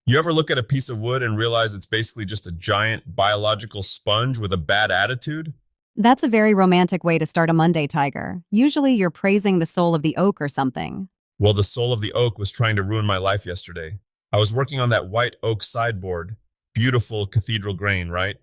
You ever look at a piece of wood and realize it's basically just a giant biological sponge with a bad attitude? That's a very romantic way to start a Monday, Tiger. Usually you're praising the soul of the oak or something. Well, the soul of the oak was trying to ruin my life yesterday. I was working on that white oak sideboard, beautiful cathedral grain, right?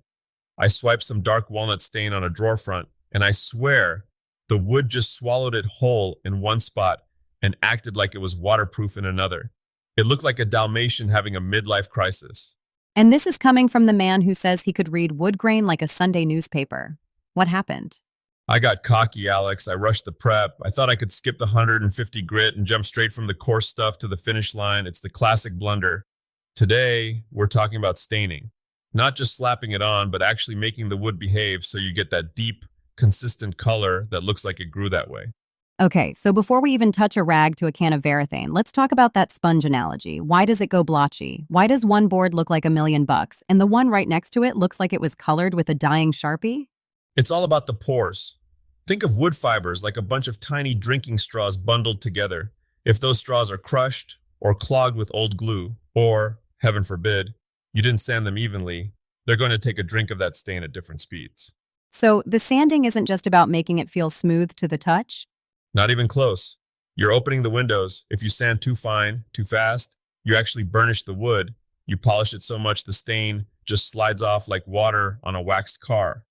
I swiped some dark walnut stain on a drawer front, and I swear the wood just swallowed it whole in one spot and acted like it was waterproof in another. It looked like a Dalmatian having a midlife crisis. And this is coming from the man who says he could read wood grain like a Sunday newspaper. What happened? I got cocky, Alex. I rushed the prep. I thought I could skip the 150 grit and jump straight from the coarse stuff to the finish line. It's the classic blunder. Today, we're talking about staining. Not just slapping it on, but actually making the wood behave so you get that deep, consistent color that looks like it grew that way. Okay, so before we even touch a rag to a can of Varathane, let's talk about that sponge analogy. Why does it go blotchy? Why does one board look like $1,000,000 and the one right next to it looks like it was colored with a dying Sharpie? It's all about the pores. Think of wood fibers like a bunch of tiny drinking straws bundled together. If those straws are crushed or clogged with old glue, or, heaven forbid, you didn't sand them evenly, they're going to take a drink of that stain at different speeds. So the sanding isn't just about making it feel smooth to the touch? Not even close. You're opening the windows. If you sand too fine, too fast, you actually burnish the wood. You polish it so much the stain just slides off like water on a waxed car.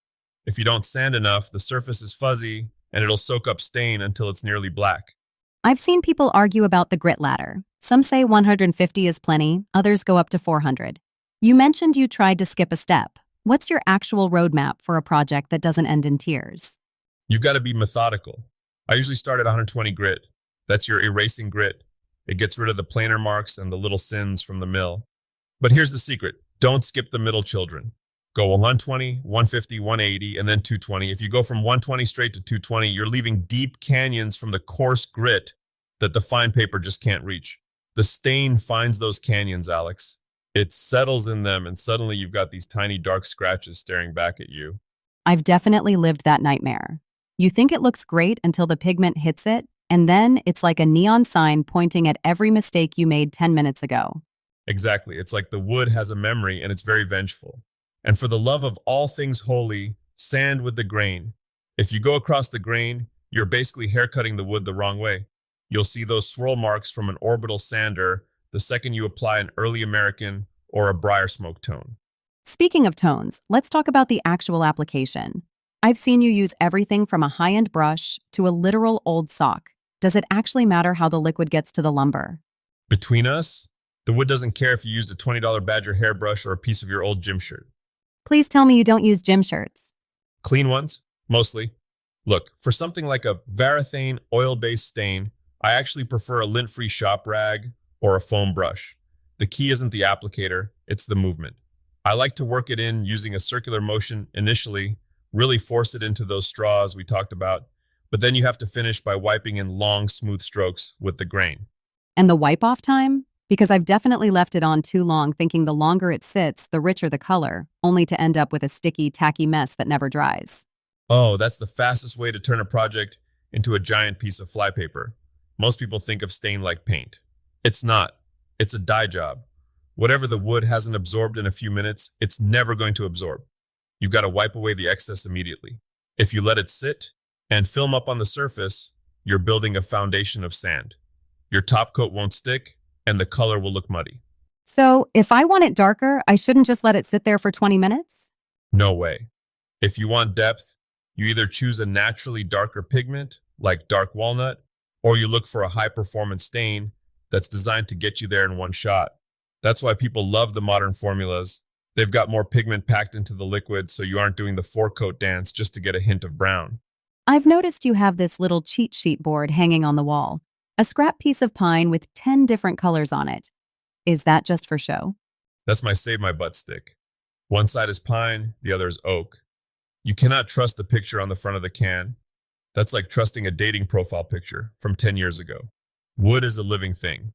If you don't sand enough, the surface is fuzzy and it'll soak up stain until it's nearly black. I've seen people argue about the grit ladder. Some say 150 is plenty, others go up to 400. You mentioned you tried to skip a step. What's your actual roadmap for a project that doesn't end in tears? You've got to be methodical. I usually start at 120 grit. That's your erasing grit. It gets rid of the planer marks and the little sins from the mill. But here's the secret. Don't skip the middle children. Go 120, 150, 180, and then 220. If you go from 120 straight to 220, you're leaving deep canyons from the coarse grit that the fine paper just can't reach. The stain finds those canyons, Alex. It settles in them, and suddenly you've got these tiny dark scratches staring back at you. I've definitely lived that nightmare. You think it looks great until the pigment hits it, and then it's like a neon sign pointing at every mistake you made 10 minutes ago. Exactly. It's like the wood has a memory and it's very vengeful. And for the love of all things holy, sand with the grain. If you go across the grain, you're basically haircutting the wood the wrong way. You'll see those swirl marks from an orbital sander the second you apply an early American or a briar smoke tone. Speaking of tones, let's talk about the actual application. I've seen you use everything from a high-end brush to a literal old sock. Does it actually matter how the liquid gets to the lumber? Between us, the wood doesn't care if you used a $20 Badger hairbrush or a piece of your old gym shirt. Please tell me you don't use gym shirts. Clean ones, mostly. Look, for something like a Varathane oil-based stain, I actually prefer a lint-free shop rag or a foam brush. The key isn't the applicator, it's the movement. I like to work it in using a circular motion initially, really force it into those straws we talked about, but then you have to finish by wiping in long, smooth strokes with the grain. And the wipe-off time? Because I've definitely left it on too long thinking the longer it sits, the richer the color, only to end up with a sticky, tacky mess that never dries. Oh, that's the fastest way to turn a project into a giant piece of flypaper. Most people think of stain like paint. It's not. It's a dye job. Whatever the wood hasn't absorbed in a few minutes, it's never going to absorb. You've got to wipe away the excess immediately. If you let it sit and film up on the surface, you're building a foundation of sand. Your top coat won't stick, and the color will look muddy. So, if I want it darker, I shouldn't just let it sit there for 20 minutes? No way. If you want depth, you either choose a naturally darker pigment, like dark walnut, or you look for a high-performance stain that's designed to get you there in one shot. That's why people love the modern formulas. They've got more pigment packed into the liquid, so you aren't doing the four-coat dance just to get a hint of brown. I've noticed you have this little cheat sheet board hanging on the wall. A scrap piece of pine with 10 different colors on it. Is that just for show? That's my save my butt stick. One side is pine, the other is oak. You cannot trust the picture on the front of the can. That's like trusting a dating profile picture from 10 years ago. Wood is a living thing.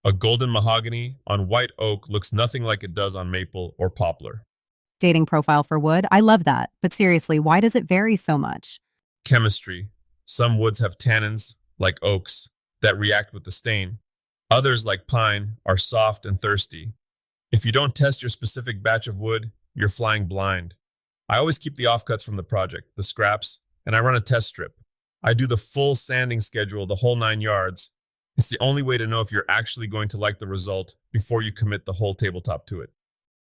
A golden mahogany on white oak looks nothing like it does on maple or poplar. Dating profile for wood? I love that. But seriously, why does it vary so much? Chemistry. Some woods have tannins, like oaks, that react with the stain. Others, like pine, are soft and thirsty. If you don't test your specific batch of wood, you're flying blind. I always keep the offcuts from the project, the scraps, and I run a test strip. I do the full sanding schedule, the whole 9 yards. It's the only way to know if you're actually going to like the result before you commit the whole tabletop to it.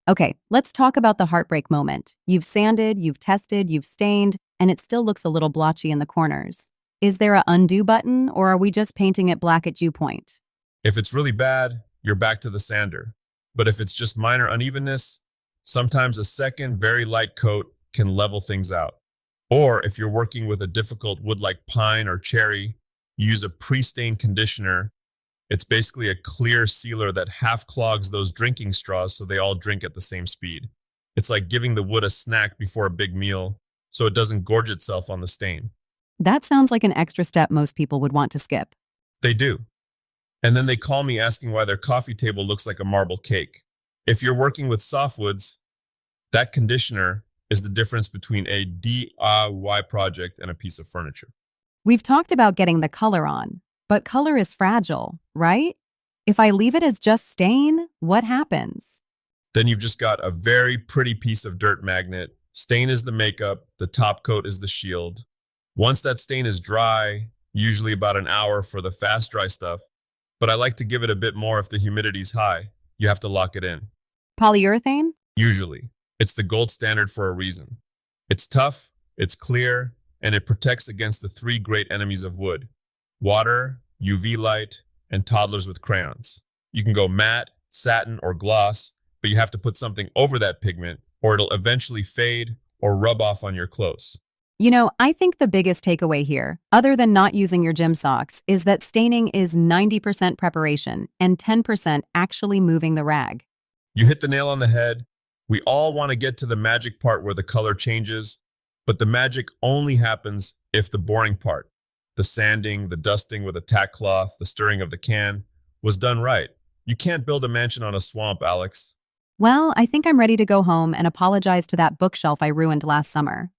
Okay, let's talk about the heartbreak moment. You've sanded, you've tested, you've stained, and it still looks a little blotchy in the corners. Is there a undo button, or are we just painting it black at dew point? If it's really bad, you're back to the sander. But if it's just minor unevenness, sometimes a second, very light coat can level things out. Or if you're working with a difficult wood like pine or cherry, use a pre-stain conditioner. It's basically a clear sealer that half clogs those drinking straws so they all drink at the same speed. It's like giving the wood a snack before a big meal so it doesn't gorge itself on the stain. That sounds like an extra step most people would want to skip. They do. And then they call me asking why their coffee table looks like a marble cake. If you're working with softwoods, that conditioner is the difference between a DIY project and a piece of furniture. We've talked about getting the color on, but color is fragile, right? If I leave it as just stain, what happens? Then you've just got a very pretty piece of dirt magnet. Stain is the makeup, the top coat is the shield. Once that stain is dry, usually about an hour for the fast dry stuff, but I like to give it a bit more if the humidity's high. You have to lock it in. Polyurethane? Usually. It's the gold standard for a reason. It's tough, it's clear, and it protects against the 3 great enemies of wood: water, UV light, and toddlers with crayons. You can go matte, satin, or gloss, but you have to put something over that pigment or it'll eventually fade or rub off on your clothes. You know, I think the biggest takeaway here, other than not using your gym socks, is that staining is 90% preparation and 10% actually moving the rag. You hit the nail on the head. We all want to get to the magic part where the color changes, but the magic only happens if the boring part, the sanding, the dusting with a tack cloth, the stirring of the can, was done right. You can't build a mansion on a swamp, Alex. Well, I think I'm ready to go home and apologize to that bookshelf I ruined last summer.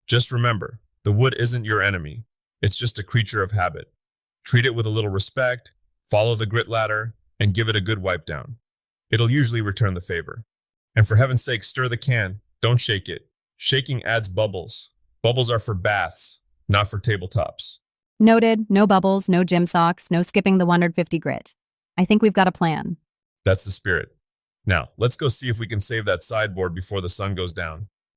Just remember, the wood isn't your enemy. It's just a creature of habit. Treat it with a little respect, follow the grit ladder, and give it a good wipe down. It'll usually return the favor. And for heaven's sake, stir the can. Don't shake it. Shaking adds bubbles. Bubbles are for baths, not for tabletops. Noted, no bubbles, no gym socks, no skipping the 150 grit. I think we've got a plan. That's the spirit. Now, let's go see if we can save that sideboard before the sun goes down.